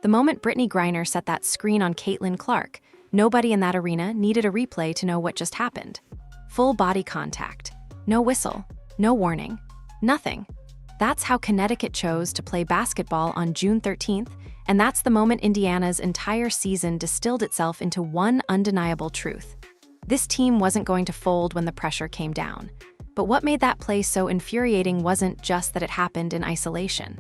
The moment Brittney Griner set that screen on Caitlin Clark, nobody in that arena needed a replay to know what just happened. Full body contact. No whistle. No warning. Nothing. That's how Connecticut chose to play basketball on June 13th, and that's the moment Indiana's entire season distilled itself into one undeniable truth. This team wasn't going to fold when the pressure came down. But what made that play so infuriating wasn't just that it happened in isolation.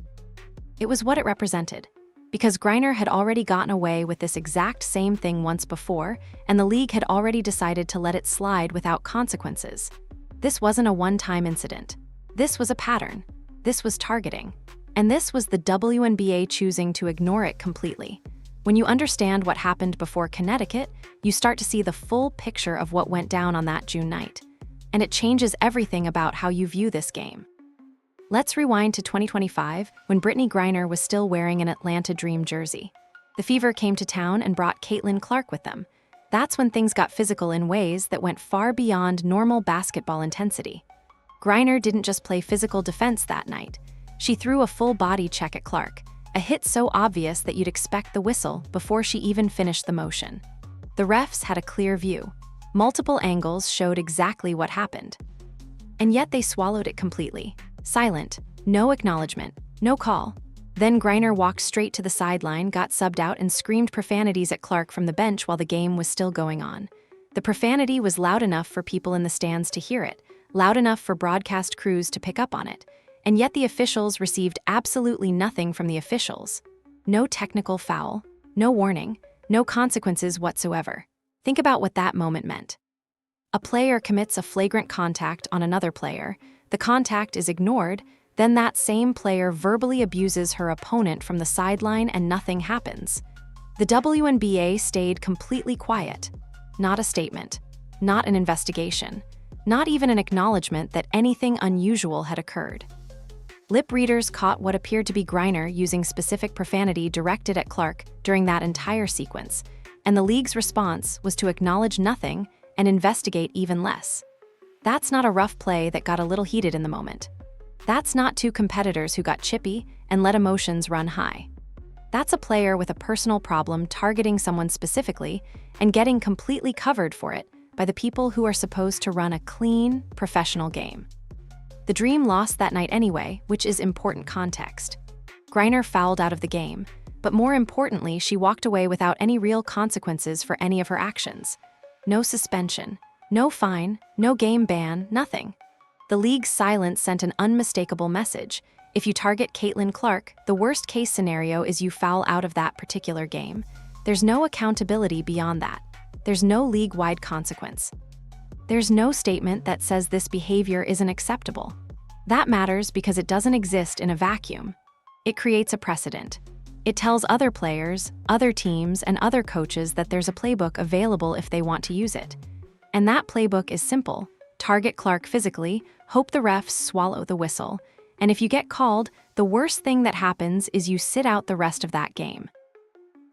It was what it represented. Because Griner had already gotten away with this exact same thing once before, and the league had already decided to let it slide without consequences. This wasn't a one-time incident. This was a pattern. This was targeting. And this was the WNBA choosing to ignore it completely. When you understand what happened before Connecticut, you start to see the full picture of what went down on that June night. And it changes everything about how you view this game. Let's rewind to 2025, when Brittney Griner was still wearing an Atlanta Dream jersey. The Fever came to town and brought Caitlin Clark with them. That's when things got physical in ways that went far beyond normal basketball intensity. Griner didn't just play physical defense that night. She threw a full body check at Clark, a hit so obvious that you'd expect the whistle before she even finished the motion. The refs had a clear view. Multiple angles showed exactly what happened. And yet they swallowed it completely. Silent, no acknowledgement, no call. Then Griner walked straight to the sideline, got subbed out, and screamed profanities at Clark from the bench while the game was still going on. The profanity was loud enough for people in the stands to hear it, loud enough for broadcast crews to pick up on it. And yet the officials received absolutely nothing from the officials. No technical foul, no warning, no consequences whatsoever. Think about what that moment meant. A player commits a flagrant contact on another player, the contact is ignored, then that same player verbally abuses her opponent from the sideline and nothing happens. The WNBA stayed completely quiet. Not a statement, not an investigation, not even an acknowledgement that anything unusual had occurred. Lip readers caught what appeared to be Griner using specific profanity directed at Clark during that entire sequence, and the league's response was to acknowledge nothing and investigate even less. That's not a rough play that got a little heated in the moment. That's not two competitors who got chippy and let emotions run high. That's a player with a personal problem targeting someone specifically and getting completely covered for it by the people who are supposed to run a clean, professional game. The Dream lost that night anyway, which is important context. Griner fouled out of the game, but more importantly, she walked away without any real consequences for any of her actions. No suspension, no fine, no game ban, nothing. The league's silence sent an unmistakable message. If you target Caitlin Clark, the worst-case scenario is you foul out of that particular game. There's no accountability beyond that. There's no league-wide consequence. There's no statement that says this behavior isn't acceptable. That matters because it doesn't exist in a vacuum. It creates a precedent. It tells other players, other teams, and other coaches that there's a playbook available if they want to use it. And that playbook is simple. Target Clark physically, hope the refs swallow the whistle, and if you get called, the worst thing that happens is you sit out the rest of that game.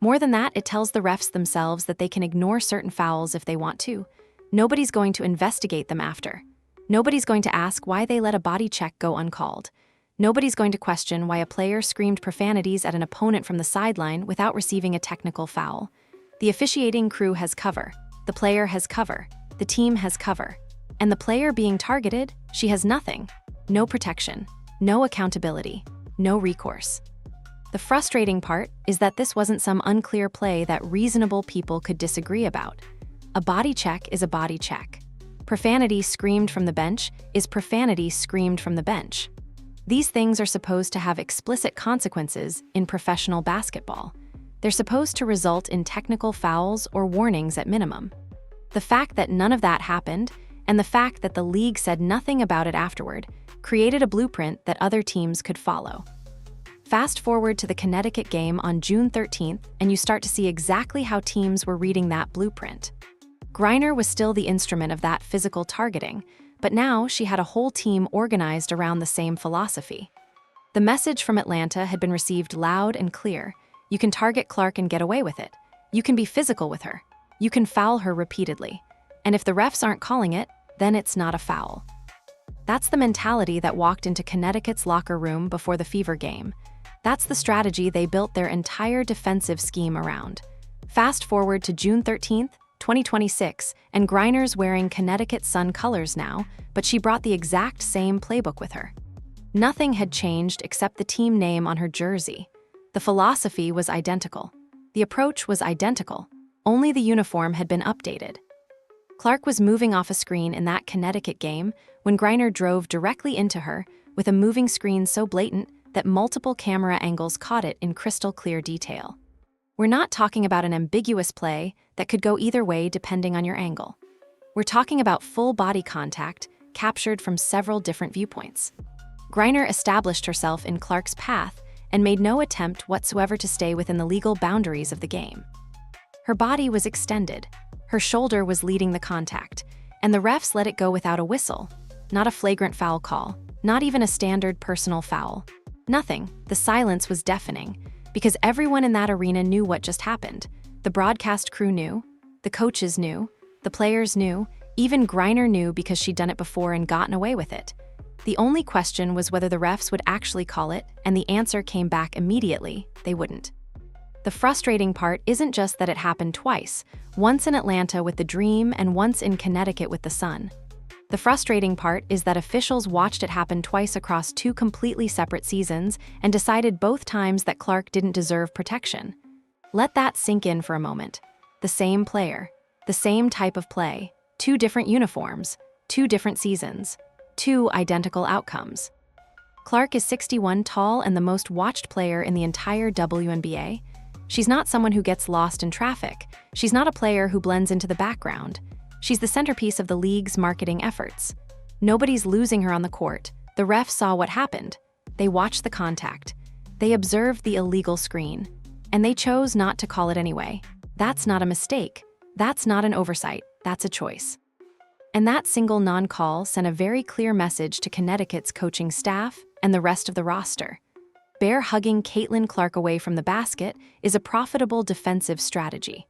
More than that, it tells the refs themselves that they can ignore certain fouls if they want to. Nobody's going to investigate them after. Nobody's going to ask why they let a body check go uncalled. Nobody's going to question why a player screamed profanities at an opponent from the sideline without receiving a technical foul. The officiating crew has cover. The player has cover. The team has cover. And the player being targeted, she has nothing. No protection, no accountability, no recourse. The frustrating part is that this wasn't some unclear play that reasonable people could disagree about. A body check is a body check. Profanity screamed from the bench is profanity screamed from the bench. These things are supposed to have explicit consequences in professional basketball. They're supposed to result in technical fouls or warnings at minimum. The fact that none of that happened, and the fact that the league said nothing about it afterward, created a blueprint that other teams could follow. Fast forward to the Connecticut game on June 13th, and you start to see exactly how teams were reading that blueprint. Griner was still the instrument of that physical targeting, but now she had a whole team organized around the same philosophy. The message from Atlanta had been received loud and clear. You can target Clark and get away with it. You can be physical with her. You can foul her repeatedly. And if the refs aren't calling it, then it's not a foul. That's the mentality that walked into Connecticut's locker room before the Fever game. That's the strategy they built their entire defensive scheme around. Fast forward to June 13th, 2026, and Griner's wearing Connecticut Sun colors now, but she brought the exact same playbook with her. Nothing had changed except the team name on her jersey. The philosophy was identical. The approach was identical. Only the uniform had been updated. Clark was moving off a screen in that Connecticut game when Griner drove directly into her with a moving screen so blatant that multiple camera angles caught it in crystal clear detail. We're not talking about an ambiguous play that could go either way depending on your angle. We're talking about full body contact captured from several different viewpoints. Griner established herself in Clark's path and made no attempt whatsoever to stay within the legal boundaries of the game. Her body was extended, her shoulder was leading the contact, and the refs let it go without a whistle. Not a flagrant foul call, not even a standard personal foul. Nothing. The silence was deafening, because everyone in that arena knew what just happened. The broadcast crew knew, the coaches knew, the players knew, even Griner knew because she'd done it before and gotten away with it. The only question was whether the refs would actually call it, and the answer came back immediately: they wouldn't. The frustrating part isn't just that it happened twice, once in Atlanta with the Dream and once in Connecticut with the Sun. The frustrating part is that officials watched it happen twice across two completely separate seasons and decided both times that Clark didn't deserve protection. Let that sink in for a moment. The same player, the same type of play, two different uniforms, two different seasons, two identical outcomes. Clark is 6'1" tall and the most watched player in the entire WNBA. She's not someone who gets lost in traffic. She's not a player who blends into the background. She's the centerpiece of the league's marketing efforts. Nobody's losing her on the court. The refs saw what happened. They watched the contact. They observed the illegal screen. And they chose not to call it anyway. That's not a mistake. That's not an oversight. That's a choice. And that single non-call sent a very clear message to Connecticut's coaching staff and the rest of the roster. Bear-hugging Caitlin Clark away from the basket is a profitable defensive strategy.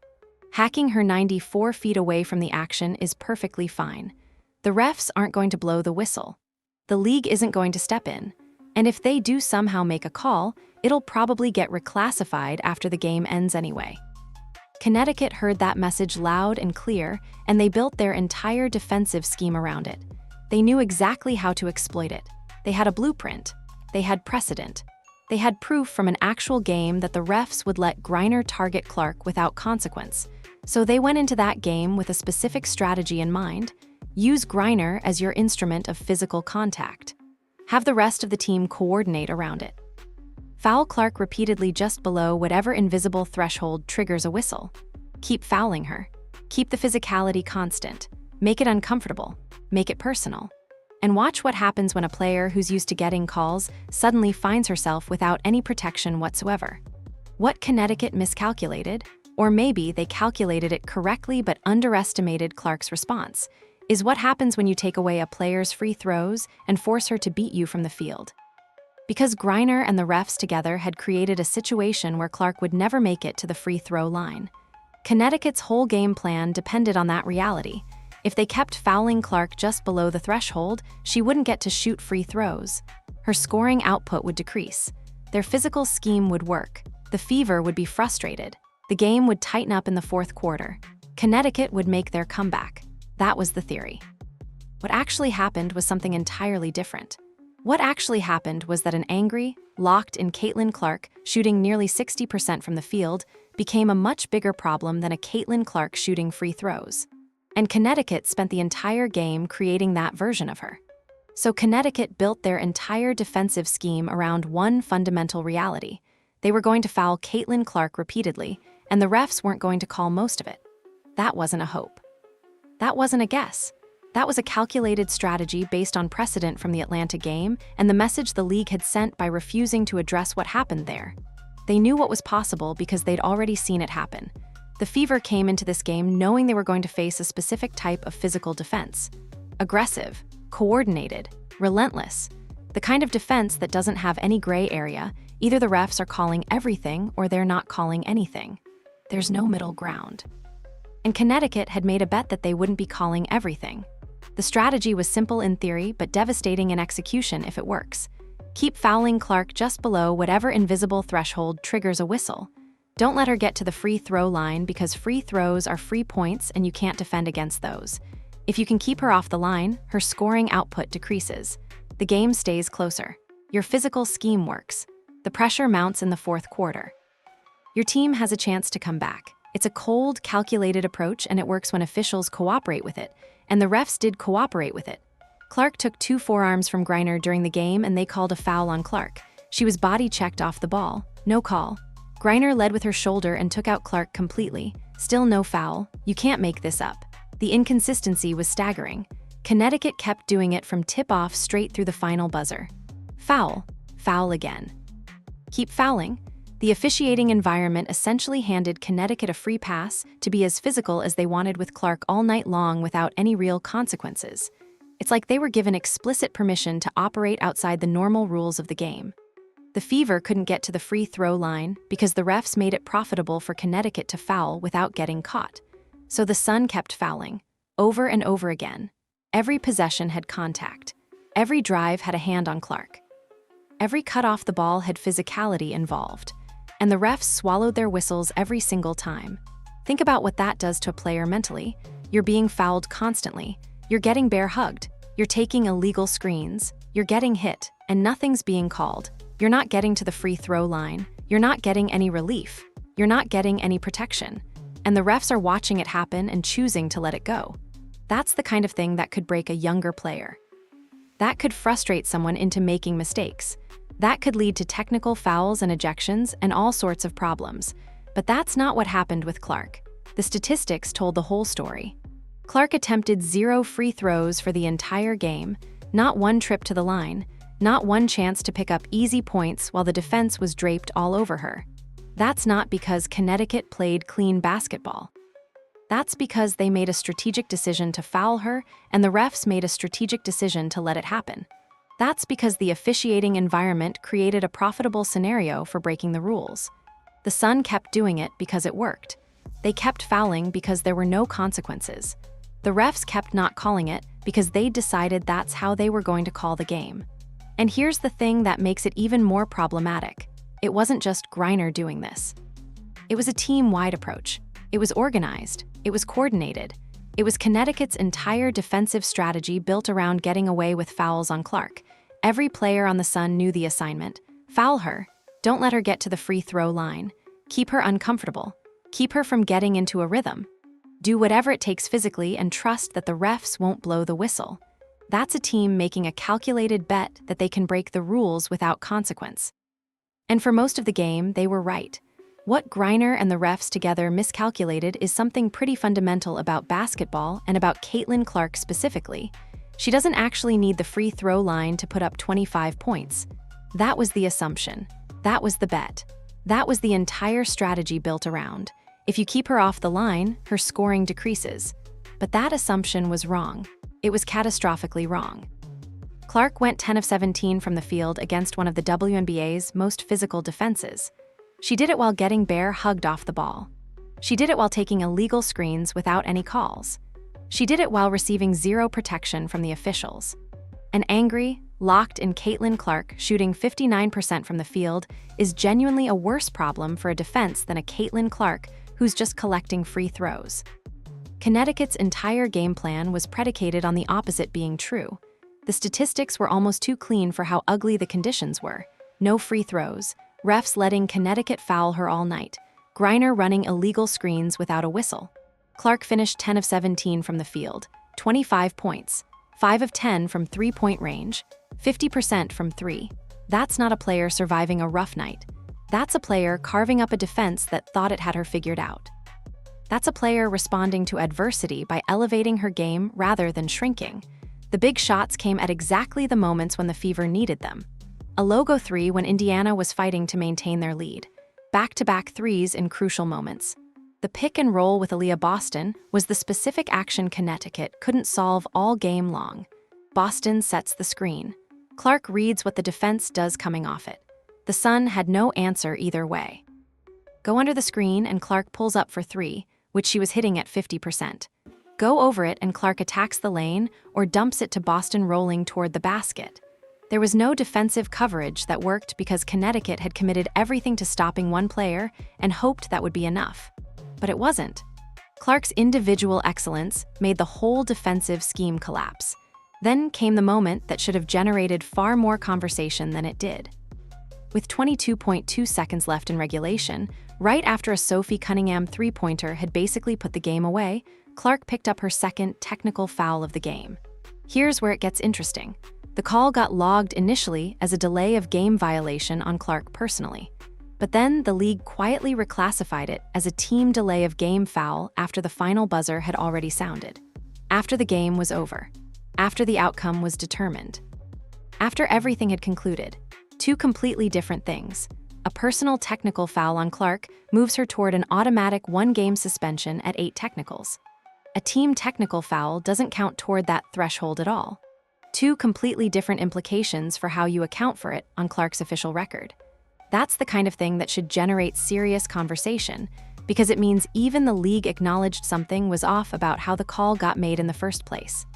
Hacking her 94 feet away from the action is perfectly fine. The refs aren't going to blow the whistle. The league isn't going to step in. And if they do somehow make a call, it'll probably get reclassified after the game ends anyway. Connecticut heard that message loud and clear, and they built their entire defensive scheme around it. They knew exactly how to exploit it. They had a blueprint. They had precedent. They had proof from an actual game that the refs would let Griner target Clark without consequence. So they went into that game with a specific strategy in mind: use Griner as your instrument of physical contact. Have the rest of the team coordinate around it. Foul Clark repeatedly just below whatever invisible threshold triggers a whistle. Keep fouling her. Keep the physicality constant. Make it uncomfortable. Make it personal. And watch what happens when a player who's used to getting calls suddenly finds herself without any protection whatsoever. What Connecticut miscalculated, or maybe they calculated it correctly but underestimated Clark's response, is what happens when you take away a player's free throws and force her to beat you from the field. Because Griner and the refs together had created a situation where Clark would never make it to the free throw line. Connecticut's whole game plan depended on that reality. If they kept fouling Clark just below the threshold, she wouldn't get to shoot free throws. Her scoring output would decrease. Their physical scheme would work. The Fever would be frustrated. The game would tighten up in the fourth quarter. Connecticut would make their comeback. That was the theory. What actually happened was something entirely different. What actually happened was that an angry, locked-in Caitlin Clark shooting nearly 60% from the field became a much bigger problem than a Caitlin Clark shooting free throws. And Connecticut spent the entire game creating that version of her. So Connecticut built their entire defensive scheme around one fundamental reality. They were going to foul Caitlin Clark repeatedly, and the refs weren't going to call most of it. That wasn't a hope. That wasn't a guess. That was a calculated strategy based on precedent from the Atlanta game and the message the league had sent by refusing to address what happened there. They knew what was possible because they'd already seen it happen. The Fever came into this game knowing they were going to face a specific type of physical defense. Aggressive, coordinated, relentless. The kind of defense that doesn't have any gray area. Either the refs are calling everything or they're not calling anything. There's no middle ground. And Connecticut had made a bet that they wouldn't be calling everything. The strategy was simple in theory but devastating in execution if it works. Keep fouling Clark just below whatever invisible threshold triggers a whistle. Don't let her get to the free throw line because free throws are free points and you can't defend against those. If you can keep her off the line, her scoring output decreases. The game stays closer. Your physical scheme works. The pressure mounts in the fourth quarter. Your team has a chance to come back. It's a cold, calculated approach, and it works when officials cooperate with it. And the refs did cooperate with it. Clark took 2 forearms from Griner during the game, and they called a foul on Clark. She was body-checked off the ball. No call. Griner led with her shoulder and took out Clark completely. Still no foul. You can't make this up. The inconsistency was staggering. Connecticut kept doing it from tip-off straight through the final buzzer. Foul. Foul again. Keep fouling. The officiating environment essentially handed Connecticut a free pass to be as physical as they wanted with Clark all night long without any real consequences. It's like they were given explicit permission to operate outside the normal rules of the game. The Fever couldn't get to the free throw line because the refs made it profitable for Connecticut to foul without getting caught. So the Sun kept fouling, over and over again. Every possession had contact. Every drive had a hand on Clark. Every cut off the ball had physicality involved. And the refs swallowed their whistles every single time. Think about what that does to a player mentally. You're being fouled constantly. You're getting bear hugged. You're taking illegal screens. You're getting hit, and nothing's being called. You're not getting to the free throw line. You're not getting any relief. You're not getting any protection. And the refs are watching it happen and choosing to let it go. That's the kind of thing that could break a younger player. That could frustrate someone into making mistakes. That could lead to technical fouls and ejections and all sorts of problems. But that's not what happened with Clark. The statistics told the whole story. Clark attempted 0 free throws for the entire game, not one trip to the line, not one chance to pick up easy points while the defense was draped all over her. That's not because Connecticut played clean basketball. That's because they made a strategic decision to foul her, and the refs made a strategic decision to let it happen. That's because the officiating environment created a profitable scenario for breaking the rules. The Sun kept doing it because it worked. They kept fouling because there were no consequences. The refs kept not calling it because they decided that's how they were going to call the game. And here's the thing that makes it even more problematic. It wasn't just Griner doing this. It was a team-wide approach. It was organized. It was coordinated. It was Connecticut's entire defensive strategy built around getting away with fouls on Clark. Every player on the Sun knew the assignment. Foul her. Don't let her get to the free throw line. Keep her uncomfortable. Keep her from getting into a rhythm. Do whatever it takes physically and trust that the refs won't blow the whistle. That's a team making a calculated bet that they can break the rules without consequence. And for most of the game, they were right. What Griner and the refs together miscalculated is something pretty fundamental about basketball and about Caitlin Clark specifically. She doesn't actually need the free throw line to put up 25 points. That was the assumption. That was the bet. That was the entire strategy built around. If you keep her off the line, her scoring decreases. But that assumption was wrong. It was catastrophically wrong. Clark went 10 of 17 from the field against one of the WNBA's most physical defenses. She did it while getting bear hugged off the ball. She did it while taking illegal screens without any calls. She did it while receiving 0 protection from the officials. An angry, locked-in Caitlin Clark shooting 59% from the field is genuinely a worse problem for a defense than a Caitlin Clark who's just collecting free throws. Connecticut's entire game plan was predicated on the opposite being true. The statistics were almost too clean for how ugly the conditions were. No free throws, refs letting Connecticut foul her all night, Griner running illegal screens without a whistle. Clark finished 10 of 17 from the field, 25 points, 5 of 10 from three-point range, 50% from 3. That's not a player surviving a rough night. That's a player carving up a defense that thought it had her figured out. That's a player responding to adversity by elevating her game rather than shrinking. The big shots came at exactly the moments when the Fever needed them. A logo 3 when Indiana was fighting to maintain their lead. Back-to-back threes in crucial moments. The pick and roll with Aaliyah Boston was the specific action Connecticut couldn't solve all game long. Boston sets the screen. Clark reads what the defense does coming off it. The Sun had no answer either way. Go under the screen and Clark pulls up for 3, which she was hitting at 50%. Go over it and Clark attacks the lane or dumps it to Boston rolling toward the basket. There was no defensive coverage that worked because Connecticut had committed everything to stopping one player and hoped that would be enough. But it wasn't. Clark's individual excellence made the whole defensive scheme collapse. Then came the moment that should have generated far more conversation than it did. With 22.2 seconds left in regulation, right after a Sophie Cunningham three-pointer had basically put the game away, Clark picked up her second technical foul of the game. Here's where it gets interesting. The call got logged initially as a delay of game violation on Clark personally. But then the league quietly reclassified it as a team delay of game foul after the final buzzer had already sounded. After the game was over. After the outcome was determined. After everything had concluded. Two completely different things. A personal technical foul on Clark moves her toward an automatic one-game suspension at 8 technicals. A team technical foul doesn't count toward that threshold at all. Two completely different implications for how you account for it on Clark's official record. That's the kind of thing that should generate serious conversation, because it means even the league acknowledged something was off about how the call got made in the first place.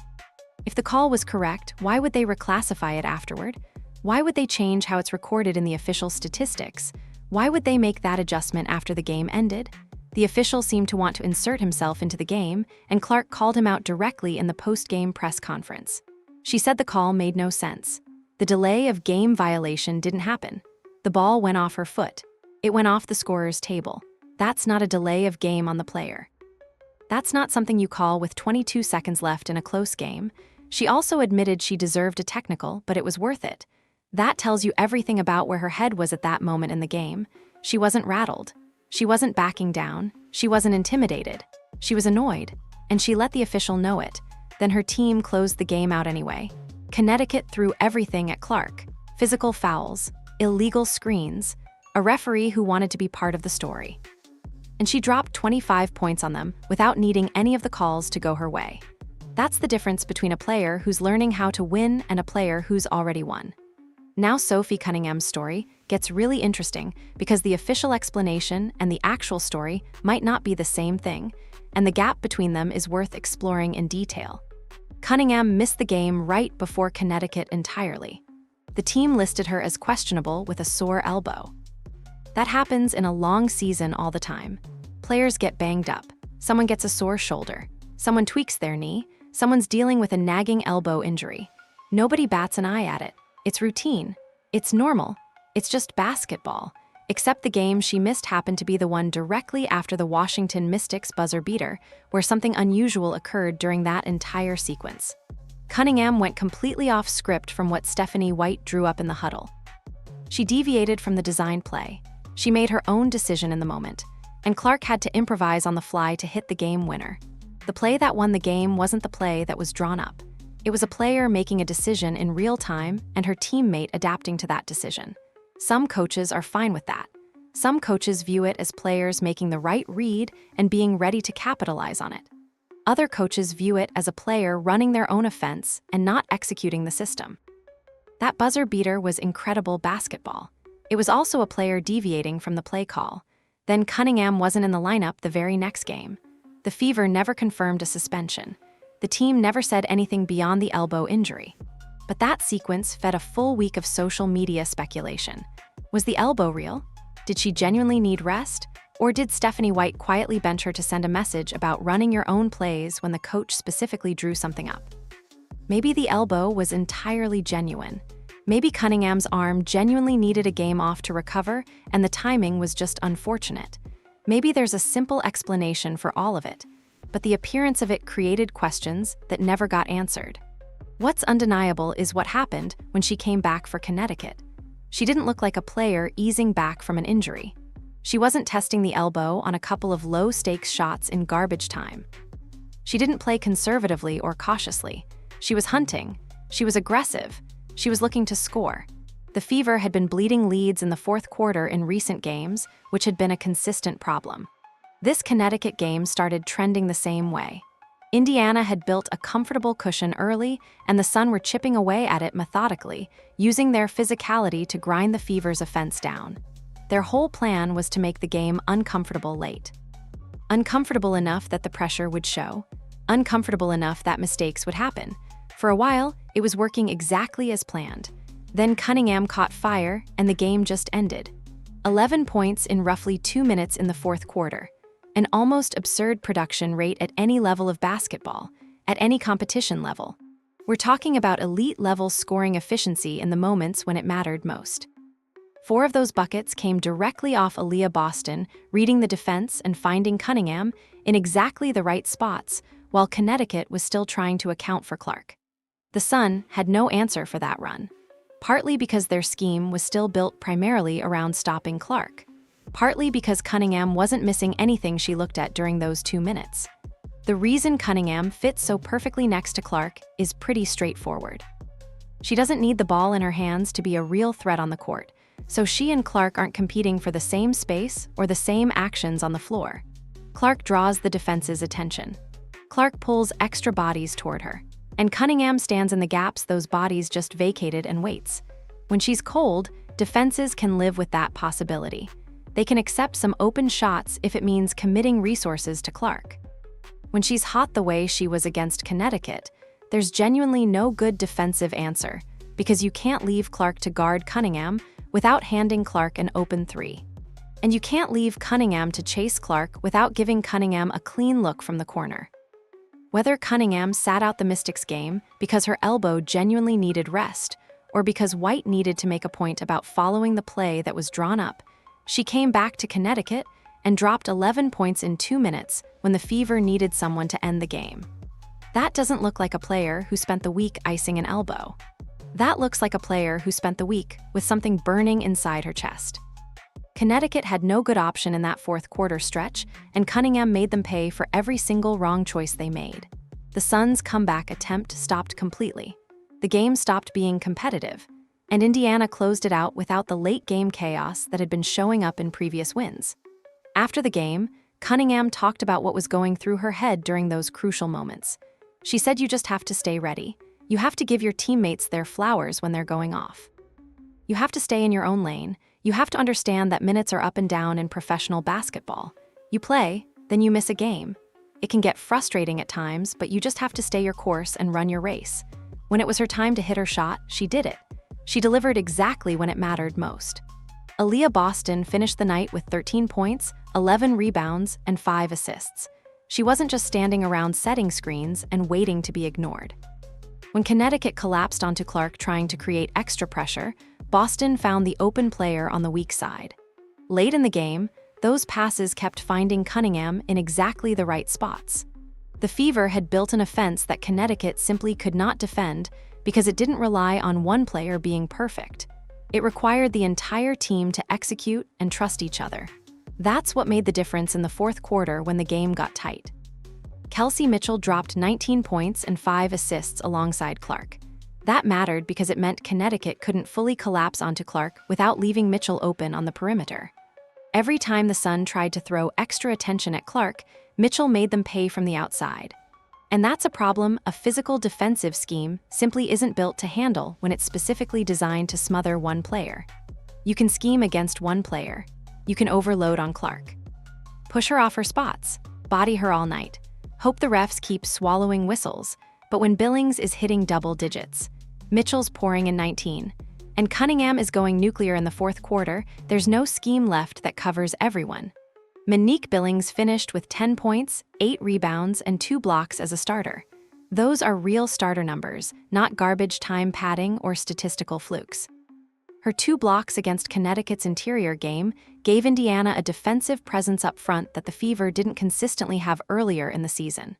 If the call was correct, why would they reclassify it afterward? Why would they change how it's recorded in the official statistics? Why would they make that adjustment after the game ended? The official seemed to want to insert himself into the game, and Clark called him out directly in the post-game press conference. She said the call made no sense. The delay of game violation didn't happen. The ball went off her foot. It went off the scorer's table. That's not a delay of game on the player. That's not something you call with 22 seconds left in a close game. She also admitted she deserved a technical, but it was worth it. That tells you everything about where her head was at that moment in the game. She wasn't rattled. She wasn't backing down. She wasn't intimidated. She was annoyed, and she let the official know it. Then her team closed the game out anyway. Connecticut threw everything at Clark. Physical fouls, illegal screens, a referee who wanted to be part of the story. And she dropped 25 points on them without needing any of the calls to go her way. That's the difference between a player who's learning how to win and a player who's already won. Now Sophie Cunningham's story gets really interesting because the official explanation and the actual story might not be the same thing, and the gap between them is worth exploring in detail. Cunningham missed the game right before Connecticut entirely. The team listed her as questionable with a sore elbow. That happens in a long season all the time. Players get banged up. Someone gets a sore shoulder. Someone tweaks their knee. Someone's dealing with a nagging elbow injury. Nobody bats an eye at it. It's routine. It's normal. It's just basketball. Except the game she missed happened to be the one directly after the Washington Mystics buzzer beater, where something unusual occurred during that entire sequence. Cunningham went completely off script from what Stephanie White drew up in the huddle. She deviated from the designed play. She made her own decision in the moment, and Clark had to improvise on the fly to hit the game winner. The play that won the game wasn't the play that was drawn up. It was a player making a decision in real time and her teammate adapting to that decision. Some coaches are fine with that. Some coaches view it as players making the right read and being ready to capitalize on it. Other coaches view it as a player running their own offense and not executing the system. That buzzer beater was incredible basketball. It was also a player deviating from the play call. Then Cunningham wasn't in the lineup the very next game. The Fever never confirmed a suspension. The team never said anything beyond the elbow injury. But that sequence fed a full week of social media speculation. Was the elbow real? Did she genuinely need rest? Or did Stephanie White quietly bench her to send a message about running your own plays when the coach specifically drew something up? Maybe the elbow was entirely genuine. Maybe Cunningham's arm genuinely needed a game off to recover, and the timing was just unfortunate. Maybe there's a simple explanation for all of it, but the appearance of it created questions that never got answered. What's undeniable is what happened when she came back for Connecticut. She didn't look like a player easing back from an injury. She wasn't testing the elbow on a couple of low-stakes shots in garbage time. She didn't play conservatively or cautiously. She was hunting. She was aggressive. She was looking to score. The Fever had been bleeding leads in the fourth quarter in recent games, which had been a consistent problem. This Connecticut game started trending the same way. Indiana had built a comfortable cushion early, and the Sun were chipping away at it methodically, using their physicality to grind the Fever's offense down. Their whole plan was to make the game uncomfortable late. Uncomfortable enough that the pressure would show. Uncomfortable enough that mistakes would happen. For a while, it was working exactly as planned. Then Cunningham caught fire, and the game just ended. 11 points in roughly 2 minutes in the fourth quarter. An almost absurd production rate at any level of basketball, at any competition level. We're talking about elite-level scoring efficiency in the moments when it mattered most. 4 of those buckets came directly off Aaliyah Boston, reading the defense and finding Cunningham in exactly the right spots, while Connecticut was still trying to account for Clark. The Sun had no answer for that run, partly because their scheme was still built primarily around stopping Clark, partly because Cunningham wasn't missing anything she looked at during those 2 minutes. The reason Cunningham fits so perfectly next to Clark is pretty straightforward. She doesn't need the ball in her hands to be a real threat on the court, so she and Clark aren't competing for the same space or the same actions on the floor. Clark draws the defense's attention. Clark pulls extra bodies toward her, and Cunningham stands in the gaps those bodies just vacated and waits. When she's cold, defenses can live with that possibility. They can accept some open shots if it means committing resources to Clark. When she's hot the way she was against Connecticut, there's genuinely no good defensive answer, because you can't leave Clark to guard Cunningham without handing Clark an open 3. And you can't leave Cunningham to chase Clark without giving Cunningham a clean look from the corner. Whether Cunningham sat out the Mystics game because her elbow genuinely needed rest, or because White needed to make a point about following the play that was drawn up, she came back to Connecticut and dropped 11 points in 2 minutes when the Fever needed someone to end the game. That doesn't look like a player who spent the week icing an elbow. That looks like a player who spent the week with something burning inside her chest. Connecticut had no good option in that fourth quarter stretch, and Cunningham made them pay for every single wrong choice they made. The Suns' comeback attempt stopped completely. The game stopped being competitive, and Indiana closed it out without the late-game chaos that had been showing up in previous wins. After the game, Cunningham talked about what was going through her head during those crucial moments. She said, "You just have to stay ready. You have to give your teammates their flowers when they're going off. You have to stay in your own lane. You have to understand that minutes are up and down in professional basketball. You play, then you miss a game. It can get frustrating at times, but you just have to stay your course and run your race." When it was her time to hit her shot, she did it. She delivered exactly when it mattered most. Aaliyah Boston finished the night with 13 points, 11 rebounds, and 5 assists. She wasn't just standing around setting screens and waiting to be ignored. When Connecticut collapsed onto Clark trying to create extra pressure, Boston found the open player on the weak side. Late in the game, those passes kept finding Cunningham in exactly the right spots. The Fever had built an offense that Connecticut simply could not defend because it didn't rely on one player being perfect. It required the entire team to execute and trust each other. That's what made the difference in the fourth quarter when the game got tight. Kelsey Mitchell dropped 19 points and 5 assists alongside Clark. That mattered because it meant Connecticut couldn't fully collapse onto Clark without leaving Mitchell open on the perimeter. Every time the Sun tried to throw extra attention at Clark, Mitchell made them pay from the outside. And that's a problem a physical defensive scheme simply isn't built to handle when it's specifically designed to smother one player. You can scheme against one player. You can overload on Clark. Push her off her spots, body her all night, hope the refs keep swallowing whistles, but when Billings is hitting double digits, Mitchell's pouring in 19, and Cunningham is going nuclear in the fourth quarter, there's no scheme left that covers everyone. Monique Billings finished with 10 points, 8 rebounds, and 2 blocks as a starter. Those are real starter numbers, not garbage time padding or statistical flukes. Her 2 blocks against Connecticut's interior game gave Indiana a defensive presence up front that the Fever didn't consistently have earlier in the season.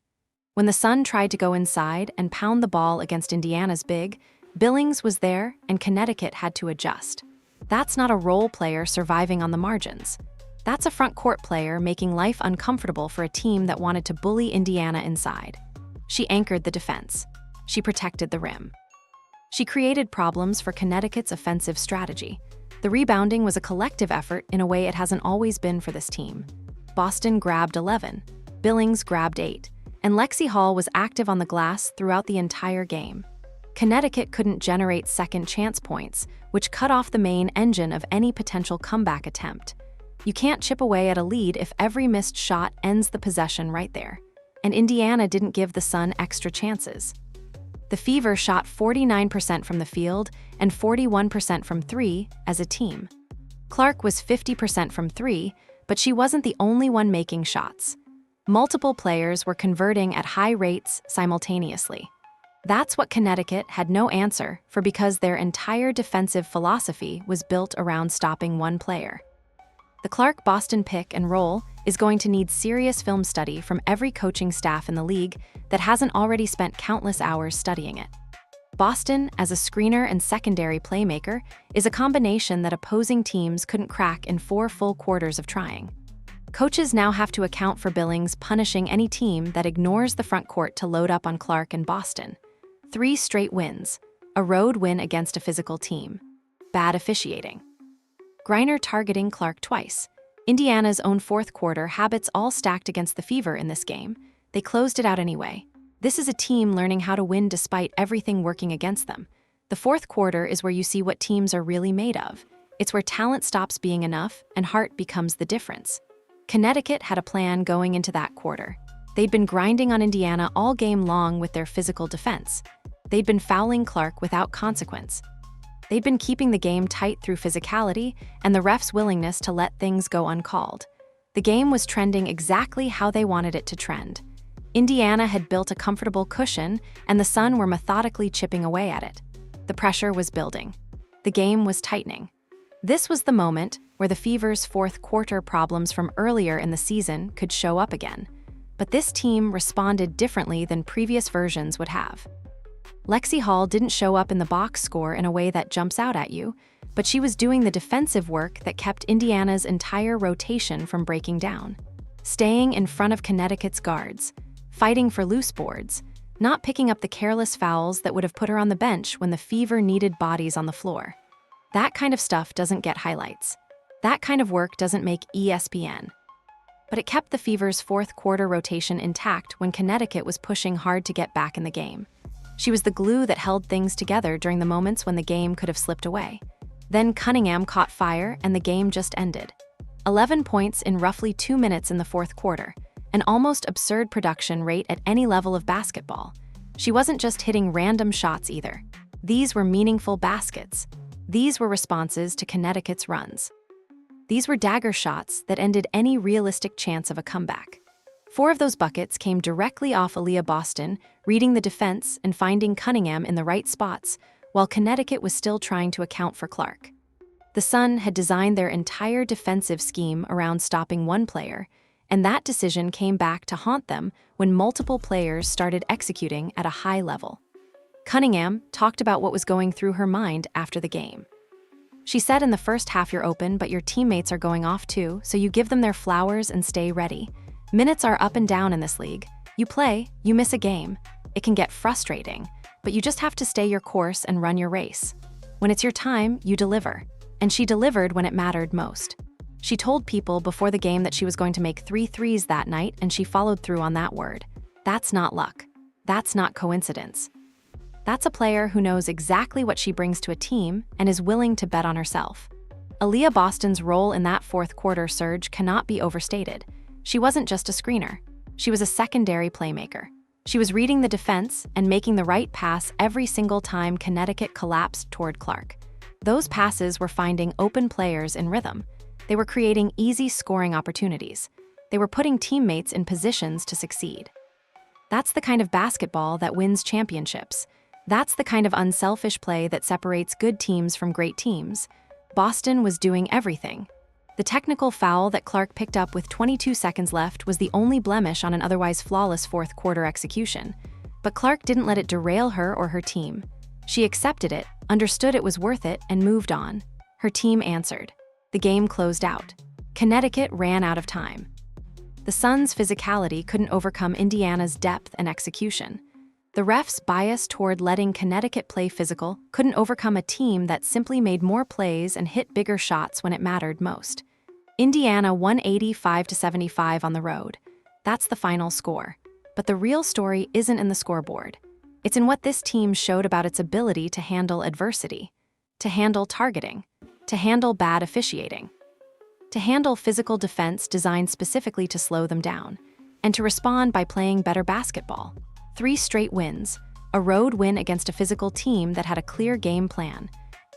When the Sun tried to go inside and pound the ball against Indiana's big, Billings was there and Connecticut had to adjust. That's not a role player surviving on the margins. That's a front court player making life uncomfortable for a team that wanted to bully Indiana inside. She anchored the defense. She protected the rim. She created problems for Connecticut's offensive strategy. The rebounding was a collective effort in a way it hasn't always been for this team. Boston grabbed 11, Billings grabbed 8, and Lexi Hall was active on the glass throughout the entire game. Connecticut couldn't generate second chance points, which cut off the main engine of any potential comeback attempt. You can't chip away at a lead if every missed shot ends the possession right there. And Indiana didn't give the Sun extra chances. The Fever shot 49% from the field and 41% from three as a team. Clark was 50% from three, but she wasn't the only one making shots. Multiple players were converting at high rates simultaneously. That's what Connecticut had no answer for because their entire defensive philosophy was built around stopping one player. The Clark-Boston pick and roll is going to need serious film study from every coaching staff in the league that hasn't already spent countless hours studying it. Boston, as a screener and secondary playmaker, is a combination that opposing teams couldn't crack in 4 full quarters of trying. Coaches now have to account for Billings punishing any team that ignores the front court to load up on Clark and Boston. 3 straight wins, a road win against a physical team. Bad officiating. Griner targeting Clark twice. Indiana's own fourth quarter habits all stacked against the Fever in this game. They closed it out anyway. This is a team learning how to win despite everything working against them. The fourth quarter is where you see what teams are really made of. It's where talent stops being enough and heart becomes the difference. Connecticut had a plan going into that quarter. They'd been grinding on Indiana all game long with their physical defense. They'd been fouling Clark without consequence. They'd been keeping the game tight through physicality and the ref's willingness to let things go uncalled. The game was trending exactly how they wanted it to trend. Indiana had built a comfortable cushion, and the Sun were methodically chipping away at it. The pressure was building. The game was tightening. This was the moment where the Fever's fourth quarter problems from earlier in the season could show up again. But this team responded differently than previous versions would have. Lexi Hall didn't show up in the box score in a way that jumps out at you, but she was doing the defensive work that kept Indiana's entire rotation from breaking down. Staying in front of Connecticut's guards, fighting for loose boards, not picking up the careless fouls that would have put her on the bench when the Fever needed bodies on the floor. That kind of stuff doesn't get highlights. That kind of work doesn't make ESPN. But it kept the Fever's fourth quarter rotation intact when Connecticut was pushing hard to get back in the game. She was the glue that held things together during the moments when the game could have slipped away. Then Cunningham caught fire and the game just ended. 11 points in roughly 2 minutes in the fourth quarter, an almost absurd production rate at any level of basketball. She wasn't just hitting random shots either. These were meaningful baskets. These were responses to Connecticut's runs. These were dagger shots that ended any realistic chance of a comeback. 4 of those buckets came directly off Aaliyah Boston, reading the defense and finding Cunningham in the right spots, while Connecticut was still trying to account for Clark. The Sun had designed their entire defensive scheme around stopping one player, and that decision came back to haunt them when multiple players started executing at a high level. Cunningham talked about what was going through her mind after the game. She said, "In the first half you're open, but your teammates are going off too, so you give them their flowers and stay ready. Minutes are up and down in this league. You play, you miss a game. It can get frustrating, but you just have to stay your course and run your race. When it's your time, you deliver." And she delivered when it mattered most. She told people before the game that she was going to make 3 threes that night, and she followed through on that word. That's not luck. That's not coincidence. That's a player who knows exactly what she brings to a team and is willing to bet on herself. Aaliyah Boston's role in that fourth quarter surge cannot be overstated. She wasn't just a screener. She was a secondary playmaker. She was reading the defense and making the right pass every single time Connecticut collapsed toward Clark. Those passes were finding open players in rhythm. They were creating easy scoring opportunities. They were putting teammates in positions to succeed. That's the kind of basketball that wins championships. That's the kind of unselfish play that separates good teams from great teams. Boston was doing everything. The technical foul that Clark picked up with 22 seconds left was the only blemish on an otherwise flawless fourth quarter execution. But Clark didn't let it derail her or her team. She accepted it, understood it was worth it, and moved on. Her team answered. The game closed out. Connecticut ran out of time. The Suns' physicality couldn't overcome Indiana's depth and execution. The refs' bias toward letting Connecticut play physical couldn't overcome a team that simply made more plays and hit bigger shots when it mattered most. Indiana won 85-75 on the road. That's the final score. But the real story isn't in the scoreboard. It's in what this team showed about its ability to handle adversity, to handle targeting, to handle bad officiating, to handle physical defense designed specifically to slow them down, and to respond by playing better basketball. 3 straight wins, a road win against a physical team that had a clear game plan,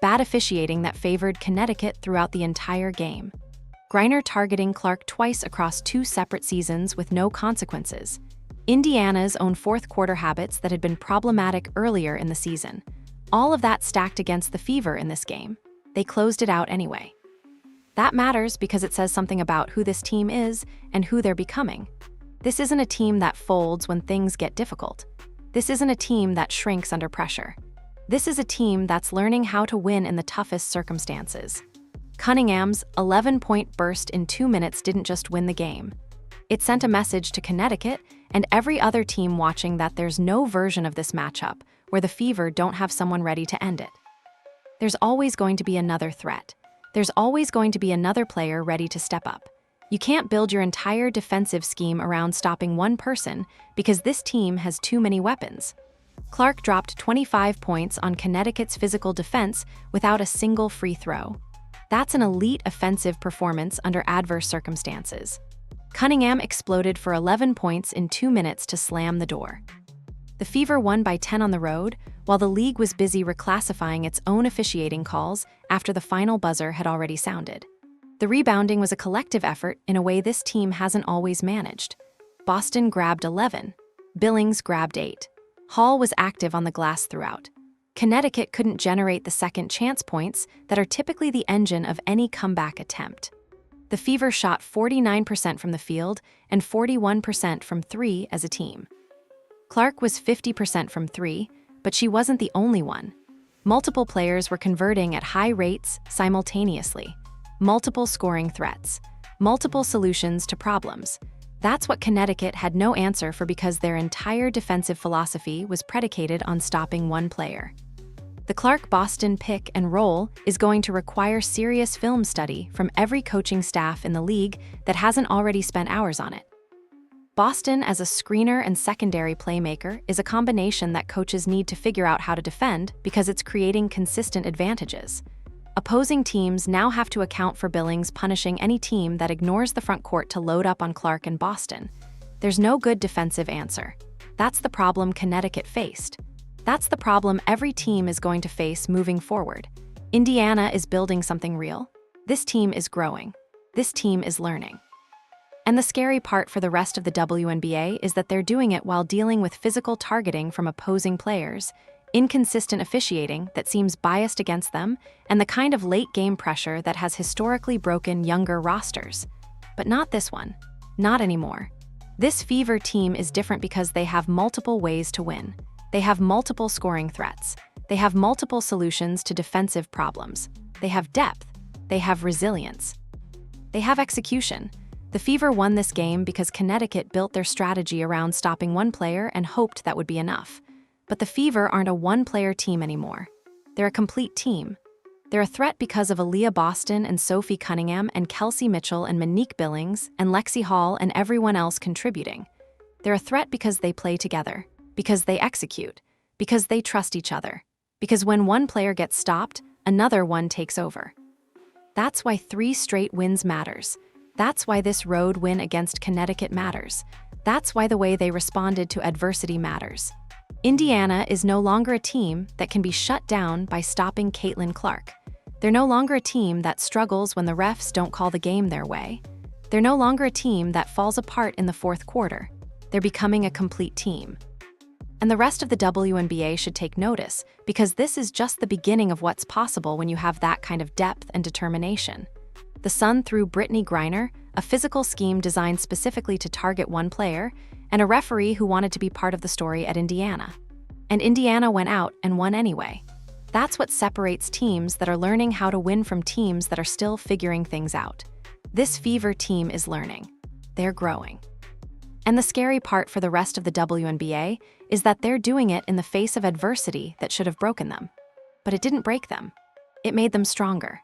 bad officiating that favored Connecticut throughout the entire game. Griner targeting Clark twice across 2 separate seasons with no consequences. Indiana's own fourth-quarter habits that had been problematic earlier in the season. All of that stacked against the Fever in this game. They closed it out anyway. That matters because it says something about who this team is and who they're becoming. This isn't a team that folds when things get difficult. This isn't a team that shrinks under pressure. This is a team that's learning how to win in the toughest circumstances. Cunningham's 11-point burst in 2 minutes didn't just win the game. It sent a message to Connecticut and every other team watching that there's no version of this matchup where the Fever don't have someone ready to end it. There's always going to be another threat. There's always going to be another player ready to step up. You can't build your entire defensive scheme around stopping one person because this team has too many weapons. Clark dropped 25 points on Connecticut's physical defense without a single free throw. That's an elite offensive performance under adverse circumstances. Cunningham exploded for 11 points in 2 minutes to slam the door. The Fever won by 10 on the road, while the league was busy reclassifying its own officiating calls after the final buzzer had already sounded. The rebounding was a collective effort in a way this team hasn't always managed. Boston grabbed 11. Billings grabbed 8. Hall was active on the glass throughout. Connecticut couldn't generate the second chance points that are typically the engine of any comeback attempt. The Fever shot 49% from the field and 41% from 3 as a team. Clark was 50% from 3, but she wasn't the only one. Multiple players were converting at high rates simultaneously. Multiple scoring threats. Multiple solutions to problems. That's what Connecticut had no answer for because their entire defensive philosophy was predicated on stopping one player. The Clark-Boston pick and roll is going to require serious film study from every coaching staff in the league that hasn't already spent hours on it. Boston as a screener and secondary playmaker is a combination that coaches need to figure out how to defend because it's creating consistent advantages. Opposing teams now have to account for Billings punishing any team that ignores the front court to load up on Clark and Boston. There's no good defensive answer. That's the problem Connecticut faced. That's the problem every team is going to face moving forward. Indiana is building something real. This team is growing. This team is learning. And the scary part for the rest of the WNBA is that they're doing it while dealing with physical targeting from opposing players, inconsistent officiating that seems biased against them, and the kind of late-game pressure that has historically broken younger rosters. But not this one. Not anymore. This Fever team is different because they have multiple ways to win. They have multiple scoring threats. They have multiple solutions to defensive problems. They have depth. They have resilience. They have execution. The Fever won this game because Connecticut built their strategy around stopping one player and hoped that would be enough. But the Fever aren't a one-player team anymore. They're a complete team. They're a threat because of Aaliyah Boston and Sophie Cunningham and Kelsey Mitchell and Monique Billings and Lexi Hall and everyone else contributing. They're a threat because they play together, because they execute, because they trust each other, because when one player gets stopped, another one takes over. That's why 3 straight wins matters. That's why this road win against Connecticut matters. That's why the way they responded to adversity matters. Indiana is no longer a team that can be shut down by stopping Caitlin Clark. They're no longer a team that struggles when the refs don't call the game their way. They're no longer a team that falls apart in the fourth quarter. They're becoming a complete team. And the rest of the WNBA should take notice, because this is just the beginning of what's possible when you have that kind of depth and determination. The Sun threw Brittney Griner, a physical scheme designed specifically to target one player, and a referee who wanted to be part of the story at Indiana. And Indiana went out and won anyway. That's what separates teams that are learning how to win from teams that are still figuring things out. This Fever team is learning. They're growing. And the scary part for the rest of the WNBA is that they're doing it in the face of adversity that should have broken them. But it didn't break them. It made them stronger.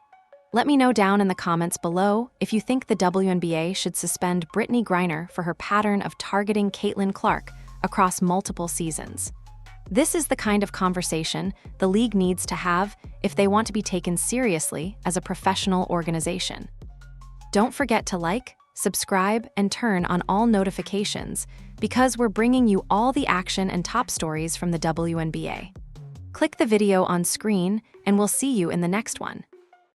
Let me know down in the comments below if you think the WNBA should suspend Brittney Griner for her pattern of targeting Caitlin Clark across multiple seasons. This is the kind of conversation the league needs to have if they want to be taken seriously as a professional organization. Don't forget to like, subscribe, and turn on all notifications because we're bringing you all the action and top stories from the WNBA. Click the video on screen, and we'll see you in the next one.